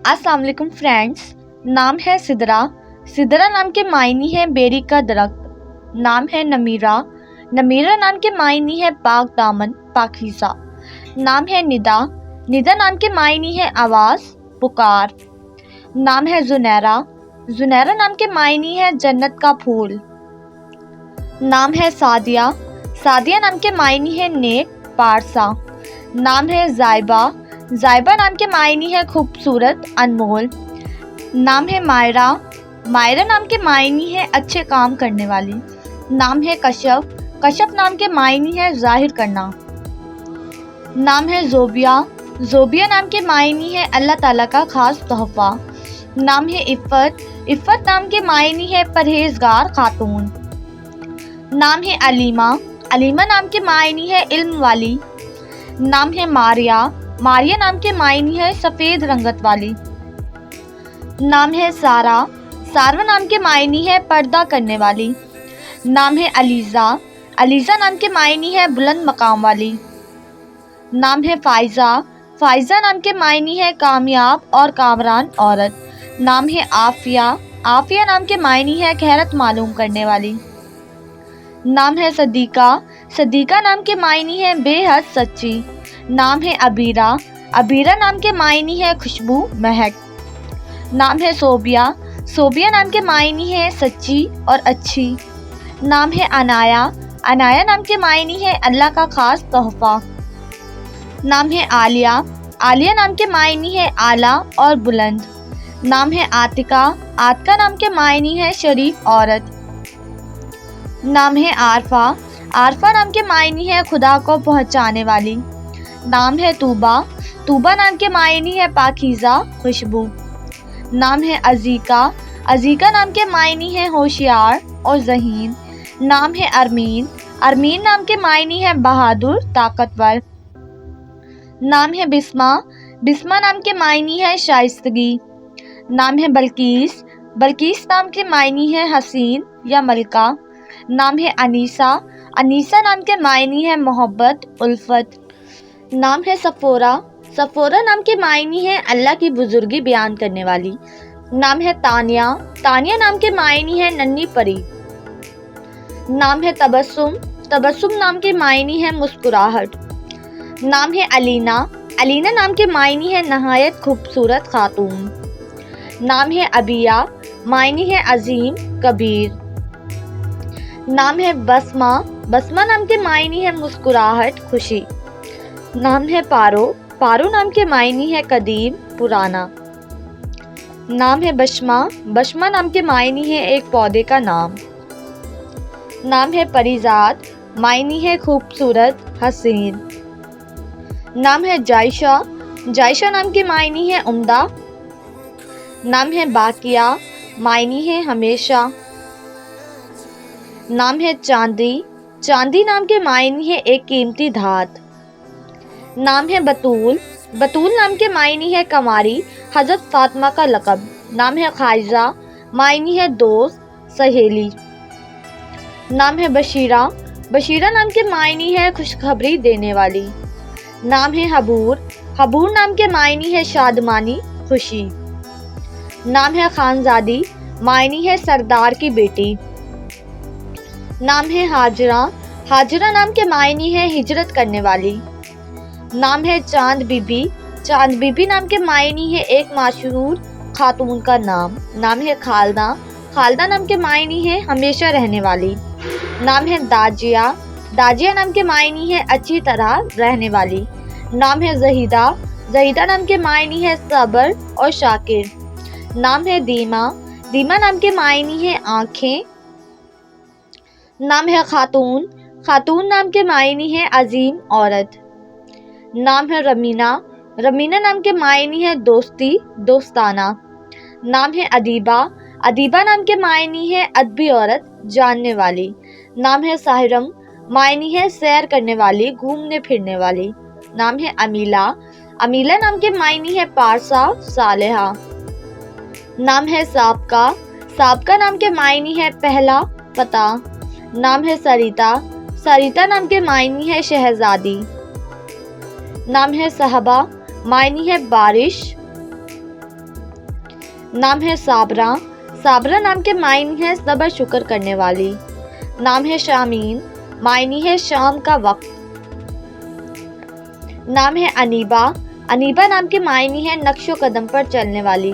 अस्सलाम वालेकुम फ्रेंड्स। नाम है सिदरा। सिदरा नाम के मायनी है बेरी का दरख्त। नाम है नमीरा। नमीरा नाम के मायनी है पाक दामन पाकीज़ा। नाम है निदा। निदा नाम के मायनी है आवाज़ पुकार। नाम है जुनैरा। जुनैरा नाम के मायनी है जन्नत का फूल। नाम है सादिया। सादिया नाम के मायनी है नेक पारसा। नाम है जायबा। जायबा नाम के मायनी है खूबसूरत अनमोल। नाम है मायरा। मायरा नाम के मायनी है अच्छे काम करने वाली। नाम है कशफ। कशफ नाम के मायनी है जाहिर करना। नाम है जोबिया। जोबिया नाम के मायनी है अल्लाह ताला का खास तोहफा। नाम है इफ़्फ़त। इफ़्फ़त नाम के मायनी है परहेजगार खातून। नाम है अलीमा। अलीमा नाम के मायनी है इल्म वाली। नाम है मारिया। मारिया नाम के मायनी है सफ़ेद रंगत वाली। नाम है सारा। सारवा नाम के मायनी है पर्दा करने वाली। नाम है अलीज़ा। अलीज़ा नाम के मायनी है बुलंद मकाम वाली। नाम है फ़ाइज़ा। फ़ाइज़ा नाम के मायनी है कामयाब और कामरान औरत। नाम है आफ़िया। आफ़िया नाम के मायनी है खैरत मालूम करने वाली। नाम है सदीका। सदीका नाम के मायनी है बेहद सच्ची। नाम है अबीरा। अबीरा नाम के मायनी है खुशबू महक। नाम है सोबिया। सोबिया नाम के मायनी है सच्ची और अच्छी। नाम है अनाया। अनाया नाम के मायनी है अल्लाह का खास तोहफा। नाम है आलिया। आलिया नाम के मायनी है आला और बुलंद। नाम है आतिका। आतिका नाम के मायनी है शरीफ औरत। नाम है आरफा। आरफा नाम के मायनी है खुदा को पहुंचाने वाली। नाम है तूबा। तूबा नाम के मायनी है पाकीज़ा खुशबू। नाम है अज़ीका। अज़ीका नाम के मायनी है होशियार और ज़हीन। नाम है अरमीन। अरमीन नाम के मायनी है बहादुर ताकतवर। नाम है बिस्मा। बिस्मा नाम के मायनी है शाइस्तगी। नाम है बल्कीस। बल्कीस नाम के मायनी है हसीन या मलका। नाम है अनीसा। अनीसा नाम के मायनी है मोहब्बत उल्फत। नाम है सफ़ोरा। सफ़ोरा नाम के मायनी है अल्लाह की बुजुर्गी बयान करने वाली। नाम है तानिया। तानिया नाम के मायनी है नन्ही परी। नाम है तबस्सुम। तबस्सुम नाम के मायनी है मुस्कुराहट। नाम है अलीना। अलीना नाम के मायनी है नहायत खूबसूरत खातून। नाम है अबिया। मायनी है अजीम कबीर। नाम है बसमा। बसमा नाम के मायनी है मुस्कुराहट खुशी। नाम है पारो। पारो नाम के मायनी है कदीम पुराना। नाम है बशमा। बशमा नाम के मायनी है एक पौधे का नाम। नाम है परिजात। मायनी है खूबसूरत हसीन। नाम है जायशा। जायशा नाम के मायनी है उम्दा। नाम है बाकिया। मायनी है हमेशा। नाम है चांदी। चांदी नाम के मायनी है एक कीमती धात। नाम है बतूल। बतूल नाम के मायनी है कमारी हज़रत फातिमा का लक़ब। नाम है खाइजा। मायनी है दोस्त सहेली। नाम है बशीरा। बशीरा नाम के मायनी है खुशखबरी देने वाली। नाम है हबूर। हबूर नाम के मायनी है शादमानी खुशी। नाम है खानजादी। मायनी है सरदार की बेटी। नाम है हाजरा। हाजरा नाम के मायनी है हिजरत करने वाली। नाम है चांद बीबी। चांद बीबी नाम के मायनी है एक मशहूर खातून का नाम। नाम है खालदा। खालदा नाम के मायनी है हमेशा रहने वाली। नाम है दाजिया। दाजिया नाम के मायनी है अच्छी तरह रहने वाली। नाम है जहीदा। जहीदा नाम के मायनी है सब्र और शाकिर। नाम है दीमा। दीमा नाम के मायनी है आँखें। नाम है खातून। खातून नाम के मायनी है अजीम औरत। नाम है रमीना। रमीना नाम के मायनी है दोस्ती दोस्ताना। नाम है अदीबा। अदीबा नाम के मायनी है अदबी औरत जानने वाली। नाम है साहिरम। मायनी है सैर करने वाली घूमने फिरने वाली। नाम है अमीला। अमीला नाम के मायनी है पारसा सालेहा। नाम है साबका। साबका नाम के मायनी है पहला पता। नाम है सरिता। सरिता नाम के मायनी है शहजादी। नाम है सहबा। मायनी है बारिश। नाम है साबरा, साबरा नाम के मायने है सब्र शुक्र करने वाली। नाम है शामीन, मायने है शाम का वक्त। नाम है अनीबा, अनीबा नाम के मायने है नक्शो कदम पर चलने वाली।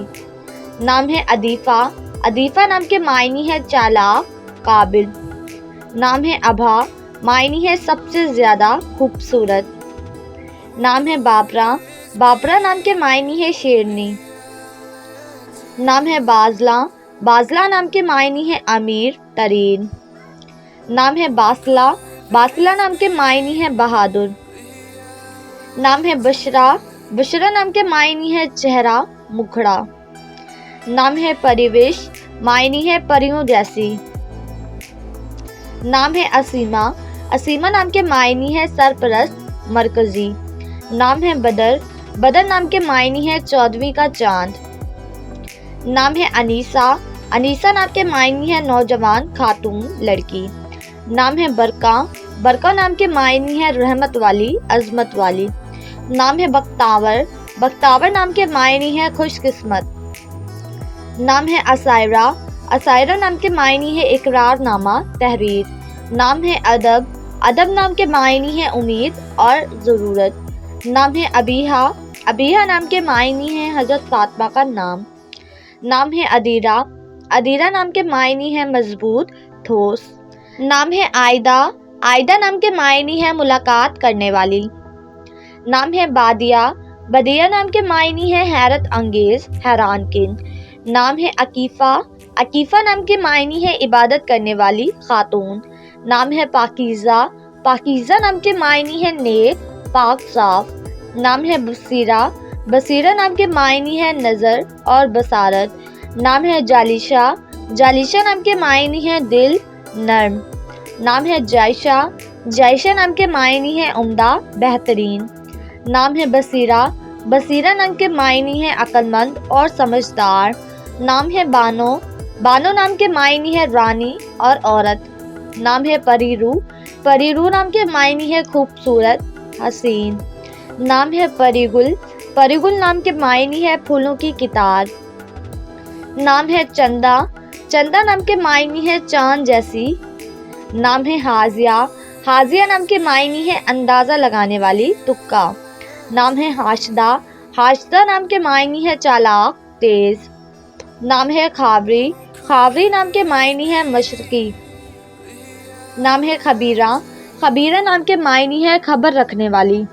नाम है अदीफा, अदीफा नाम के मायने है चालाक काबिल। नाम है अभा, मायने है सबसे ज़्यादा खूबसूरत। नाम है बाबरा, बाबरा नाम के मायने है शेरनी। नाम है बाजला, बाजला नाम के मायने है अमीर तरीन। नाम है बासला, बासला नाम के मायने है बहादुर। नाम है बशरा, बशरा नाम के मायने है चेहरा मुखड़ा। नाम है परिवेश, मायने है परियों जैसी। नाम है असीमा, असीमा नाम के मायने है सरपरस्त मरकजी। नाम है बदर, बदर नाम के मायने है 14वीं का चांद। नाम है अनीसा, अनीसा नाम के मायने है नौजवान खातून लड़की। नाम है बरका, बरका नाम के मायने है रहमत वाली अजमत वाली। नाम है बख्तावर, बख्तावर नाम के मायने है खुशकिस्मत। नाम है असायरा, असायरा नाम के मायने है इकरारनामा तहरीर। नाम है अदब, अदब नाम के मायने है उम्मीद और ज़रूरत। नाम है अबीहा, अबीहा नाम के मायने है हज़रत फातिमा का नाम। नाम है अदीरा, अदीरा नाम के मायने है मजबूत ठोस। नाम है आयदा, आयदा नाम के मायने है मुलाकात करने वाली। नाम है बादिया, बदिया नाम के मायने है हैरत अंगेज हैरान किन। नाम है अकीफ़ा, अकीफ़ा नाम के मायने है इबादत करने वाली खातून। नाम है पाकीज़ा, पाकीज़ा नाम के मायने है नेक पाक साफ। नाम है बसीरा, बसीरा नाम के मायने है नज़र और बसारत। नाम है जालिशा, जालिशा नाम के मायने है दिल नर्म। नाम है जायशा, जायशा नाम के मायने है उम्दा बेहतरीन। नाम है बसीरा, बसीरा नाम के मायने है अक्लमंद और समझदार। नाम है बानो, बानो नाम के मायने है रानी और औरत। नाम है परीरू, परीरू नाम के मायने है खूबसूरत हसीन। नाम है परिगुल, परिगुल नाम के मायने है फूलों की कितार। नाम है चंदा, चंदा नाम के मायने है चांद जैसी। नाम है हाजिया, हाजिया नाम के मायने है अंदाज़ा लगाने वाली तुक्का। नाम है हाशदा, हाशदा नाम के मायने है चालाक तेज। नाम है खावरी, खावरी नाम के मायने है मशरकी। नाम है खबीरा, खबीरा नाम के मायने है खबर रखने वाली।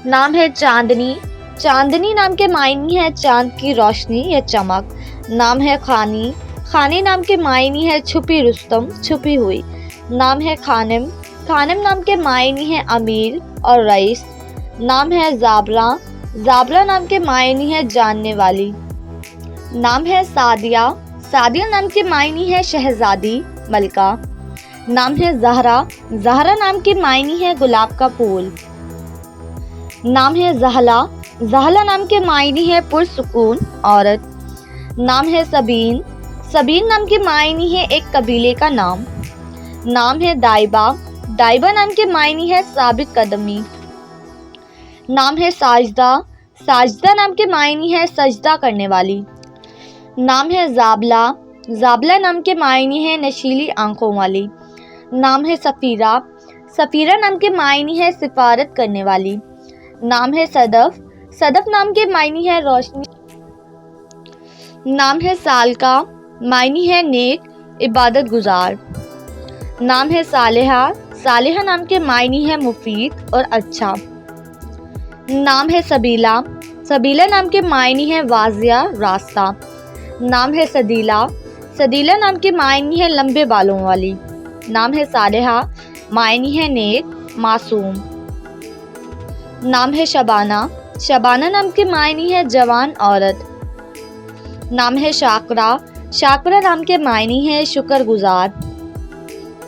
नाम है चांदनी, चांदनी नाम के मायने है चांद की रोशनी या चमक। नाम है खानी, खानी नाम के मायने है छुपी रुस्तम छुपी हुई। नाम है खानिम, खानिम नाम के मायने है अमीर और रईस। नाम है ज़ाबरा, ज़ाबरा नाम के मायने है जानने वाली। नाम है सादिया, सादिया नाम के मायने है शहजादी मलका। नाम है ज़हरा, ज़हरा नाम के मायने है गुलाब का फूल। नाम है ज़हला, ज़हला नाम के मायने है पुरसुकून औरत। नाम है सबीन, सबीन नाम के मायने है एक कबीले का नाम। नाम है दाइबा, दाइबा नाम के मायने है साबित कदमी। नाम है साजदा, साजदा नाम के मायने है सजदा करने वाली। नाम है ज़ाबला, ज़ाबला नाम के मायने है नशीली आंखों वाली। नाम है सफ़ीरा, सफ़ीरा नाम के मायने है सिफारत करने वाली। नाम है सदफ, सदफ नाम के मायने है रोशनी। नाम है सालका, मायने है नेक इबादत गुजार। नाम है सालेहा, सालेहा नाम के मायने है मुफीद और अच्छा। नाम है सबीला, सबीला नाम के मायने है वाजिया रास्ता। नाम है सदीला, सदीला नाम के मायने है लंबे बालों वाली। नाम है सालेहा, मायने है नेक मासूम। नाम है शबाना, शबाना नाम के मायने है जवान औरत। नाम है शाकरा, शाकरा नाम के मायने है शुक्रगुजार।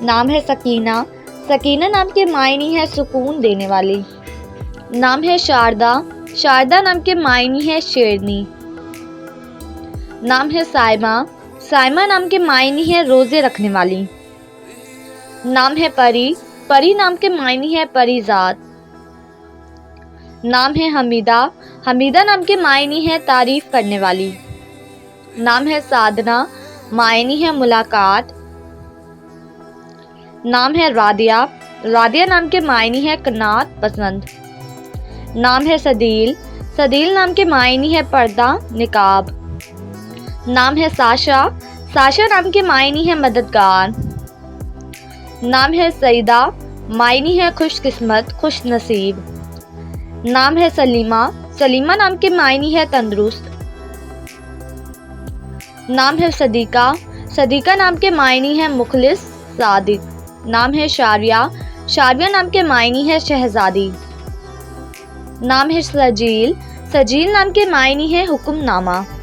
नाम है सकीना, सकीना नाम के मायने है सुकून देने वाली। नाम है शारदा, शारदा नाम के मायने है शेरनी। नाम है साइमा, साइमा नाम के मायने है रोज़े रखने वाली। नाम है परी, परी नाम के मायने है परिजात। नाम है हमीदा, हमीदा नाम के मायने है तारीफ करने वाली। نام ہے سادنا، معنی ہے ملاقات۔ نام ہے رادیہ، رادیہ نام کے معنی ہے قناعت پسند۔ نام ہے سدیل، سدیل نام کے معنی ہے پردہ نقاب۔ نام ہے ساشا، ساشا نام کے معنی ہے مددگار۔ نام ہے سعیدہ، معنی ہے خوش قسمت خوش نصیب۔ نام ہے سلیمہ، سلیمہ نام کے معنی ہے تندرست۔ نام ہے صدیقہ، صدیقہ نام کے معنی ہے مخلص صادق۔ نام ہے شاریہ، شاریہ نام کے معنی ہے شہزادی۔ نام ہے سجیل، سجیل نام کے معنی ہے حکم نامہ۔